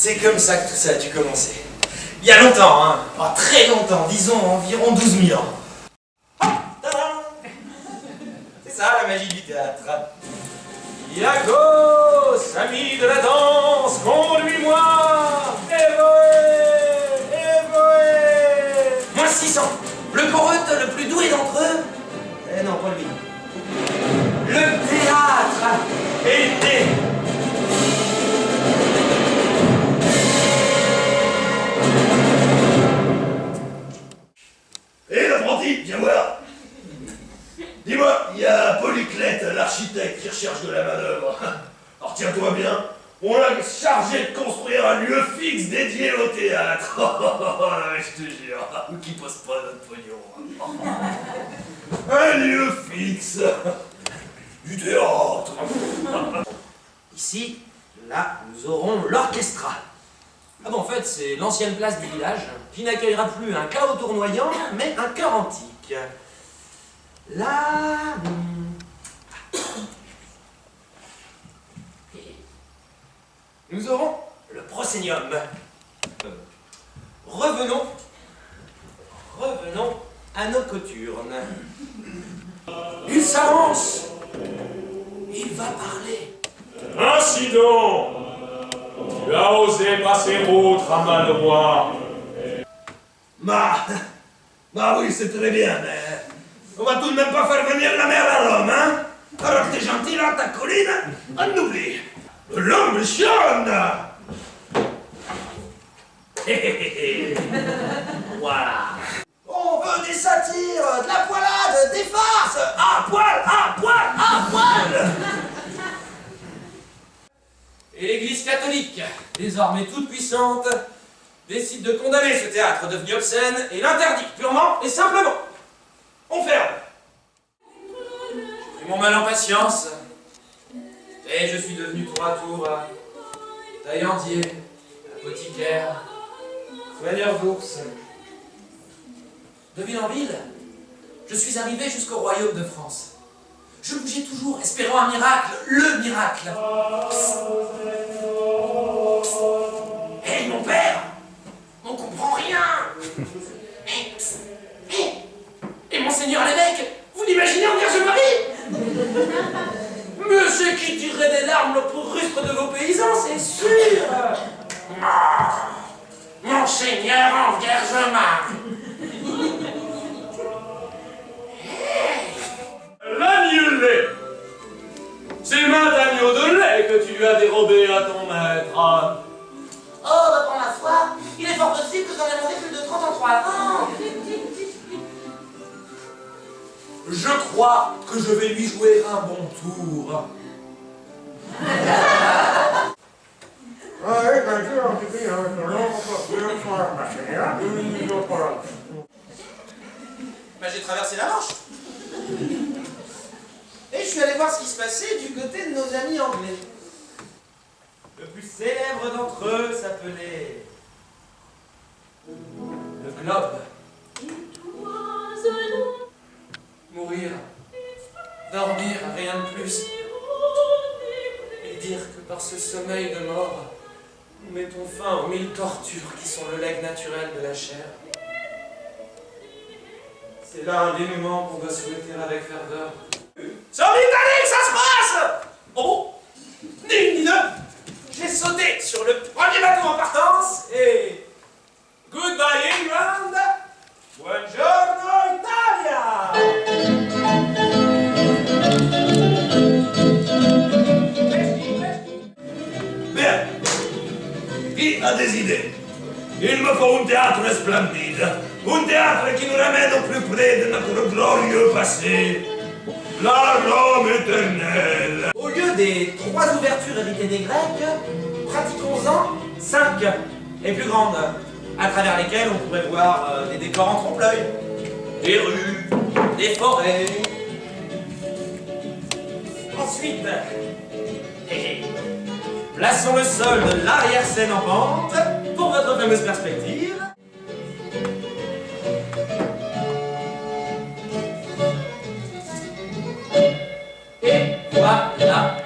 C'est comme ça que tout ça a dû commencer. Il y a longtemps, hein. Pas très longtemps, disons environ 12 000 ans. Hop, tadam. C'est ça la magie du théâtre. Iagos, ami de la danse, conduis-moi. Évoé, évoé. Moins 600. Le poète le plus doué d'entre eux. Eh non, pas lui. Le théâtre est né. Hé l'apprenti, viens voir. Dis-moi, il y a Polyclète, l'architecte, qui recherche de la manœuvre. Alors tiens-toi bien, on l'a chargé de construire un lieu fixe dédié au théâtre. Je te jure, qui pose pas notre pognon. Un lieu fixe du théâtre. Ici, là, nous aurons l'orchestra. Ah bon, en fait, c'est l'ancienne place du village, qui n'accueillera plus un chaos tournoyant, mais un chœur antique. Là... nous aurons le proscenium. Revenons à nos coturnes. Il s'avance. Il va parler. Ainsi donc, tu as osé passer outre à Malemort. Bah oui, c'est très bien, mais on va tout de même pas faire venir la mer à Rome, hein? Alors que t'es gentil là, ta colline, on oublie. L'ambitionne. Voilà. On veut des satires, de la poilade, des farces. À poil, à poil, à poil. Et l'Église catholique, désormais toute puissante, décide de condamner ce théâtre devenu obscène et l'interdit purement et simplement. On ferme. J'ai pris mon mal en patience et je suis devenu tour à tour taillandier, apothicaire, soigneur d'ours. De ville en ville, je suis arrivé jusqu'au royaume de France. Je bougeais toujours, espérant un miracle, le miracle. Hé, mon père, on comprend rien. Et monseigneur l'évêque, vous l'imaginez en Vierge Marie? Monsieur qui tirerait des larmes le plus rustre de vos paysans, c'est sûr. Monseigneur en Vierge Marie. L'agneau-lait. C'est maint agneau de lait que tu lui as dérobé à ton maître. Oh, bah pour ma foi, il est fort possible que j'en ai mangé plus de 30 en 3 ans. Je crois que je vais lui jouer un bon tour. Ben, j'ai traversé la Manche. Et je suis allé voir ce qui se passait du côté de nos amis anglais. Le plus célèbre d'entre eux s'appelait le Globe. Mourir, dormir, rien de plus. Et dire que par ce sommeil de mort, nous mettons fin aux 1000 tortures qui sont le legs naturel de la chair. C'est là un dénouement qu'on doit souhaiter avec ferveur. C'est en Italie que ça se passe! Oh! Ni une ni deux! J'ai sauté sur le premier bateau en partance et... Goodbye England! Buongiorno Italia! Bien. Qui a des idées? Il me faut un théâtre splendide. Un théâtre qui nous ramène au plus près de notre glorieux passé. La Rome éternelle. Au lieu des 3 ouvertures héritées des Grecs, pratiquons-en 5 et plus grandes, à travers lesquelles on pourrait voir des décors en trompe-l'œil, des rues, des forêts. Ensuite, plaçons le sol de l'arrière-scène en pente pour votre fameuse perspective. Et voilà.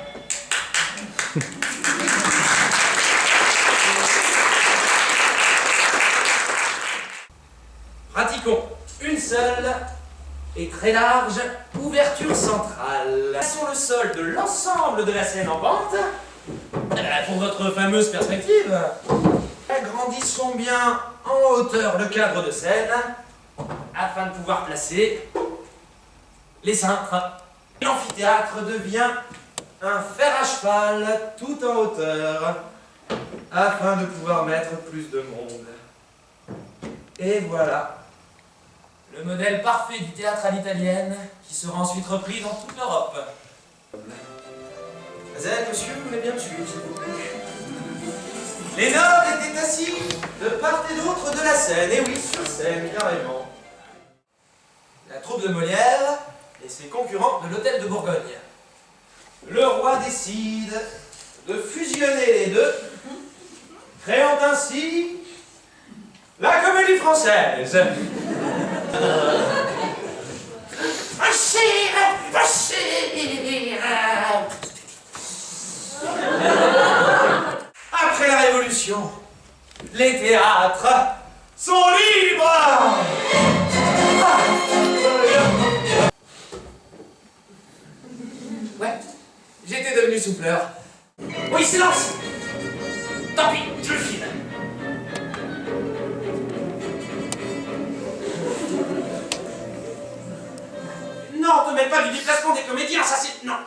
seule et très large ouverture centrale. Sur le sol de l'ensemble de la scène en pente, pour votre fameuse perspective, agrandissons bien en hauteur le cadre de scène afin de pouvoir placer les cintres. L'amphithéâtre devient un fer à cheval tout en hauteur afin de pouvoir mettre plus de monde. Et voilà, le modèle parfait du théâtre à l'italienne qui sera ensuite repris dans toute l'Europe. Mademoiselle, monsieur, vous voulez bien me suivre, s'il vous plaît? Les nobles étaient assis de part et d'autre de la scène, et oui, sur scène, carrément. La troupe de Molière et ses concurrents de l'hôtel de Bourgogne. Le roi décide de fusionner les deux, créant ainsi la Comédie Française. Après la Révolution, les théâtres sont libres. Ouais, j'étais devenu souffleur. Oui, silence! Tant pis, je le file. Non, te mêle pas du déplacement des comédiens, ça c'est... Non.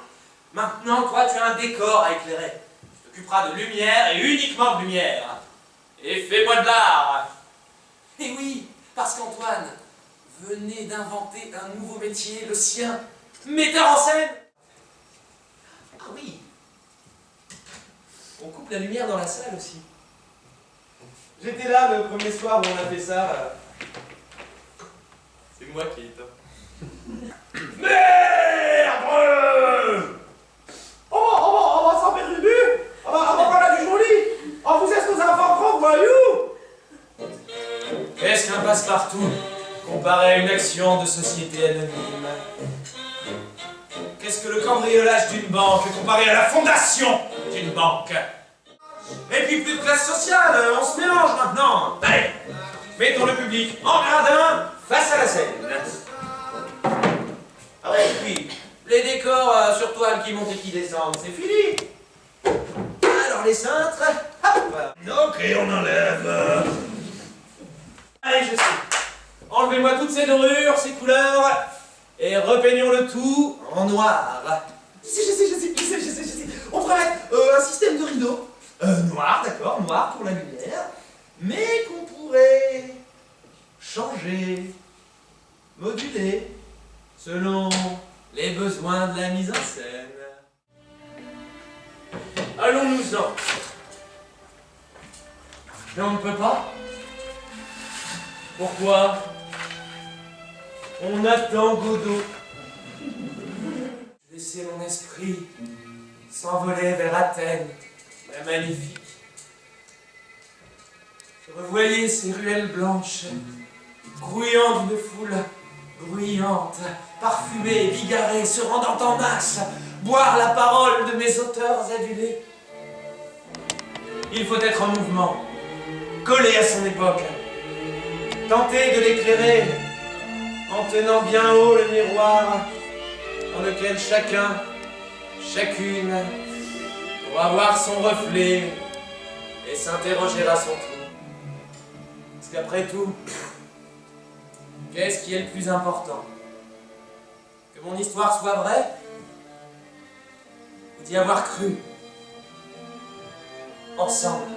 Maintenant, toi, tu as un décor à éclairer. Tu t'occuperas de lumière et uniquement de lumière. Et fais-moi de l'art. Et oui, parce qu'Antoine venait d'inventer un nouveau métier, le sien. Metteur en scène. Ah oui. On coupe la lumière dans la salle aussi. J'étais là le premier soir où on a fait ça. C'est moi qui ai tort. Merde! On va s'en faire du but! On va parler du joli! On vous êtes nos enfants grands voyous! Qu'est-ce qu'un passe-partout comparé à une action de société anonyme? Qu'est-ce que le cambriolage d'une banque comparé à la fondation d'une banque? Et puis plus de classe sociale, on se mélange maintenant. Allez, mettons le public en gradin face à la scène. Ah ouais, et puis les décors sur toile qui montent et qui descendent, c'est fini. Alors les cintres, hop. Ok, on enlève. Allez, je sais. Enlevez-moi toutes ces dorures, ces couleurs, et repeignons le tout en noir. Je sais. On pourrait mettre un système de rideaux. Noir, d'accord, noir pour la lumière, mais qu'on pourrait changer, moduler, selon les besoins de la mise en scène. Allons-nous-en. Mais on ne peut pas. Pourquoi? On attend Godot. Laissez mon esprit s'envoler vers Athènes, la magnifique. Revoyez ces ruelles blanches, grouillant d'une foule bruyante, parfumée, bigarrée, se rendant en masse, boire la parole de mes auteurs adulés. Il faut être en mouvement, collé à son époque, tenter de l'éclairer en tenant bien haut le miroir dans lequel chacun, chacune pourra voir son reflet et s'interroger à son tour. Parce qu'après tout, qu'est-ce qui est le plus important? Que mon histoire soit vraie? Ou d'y avoir cru? Ensemble.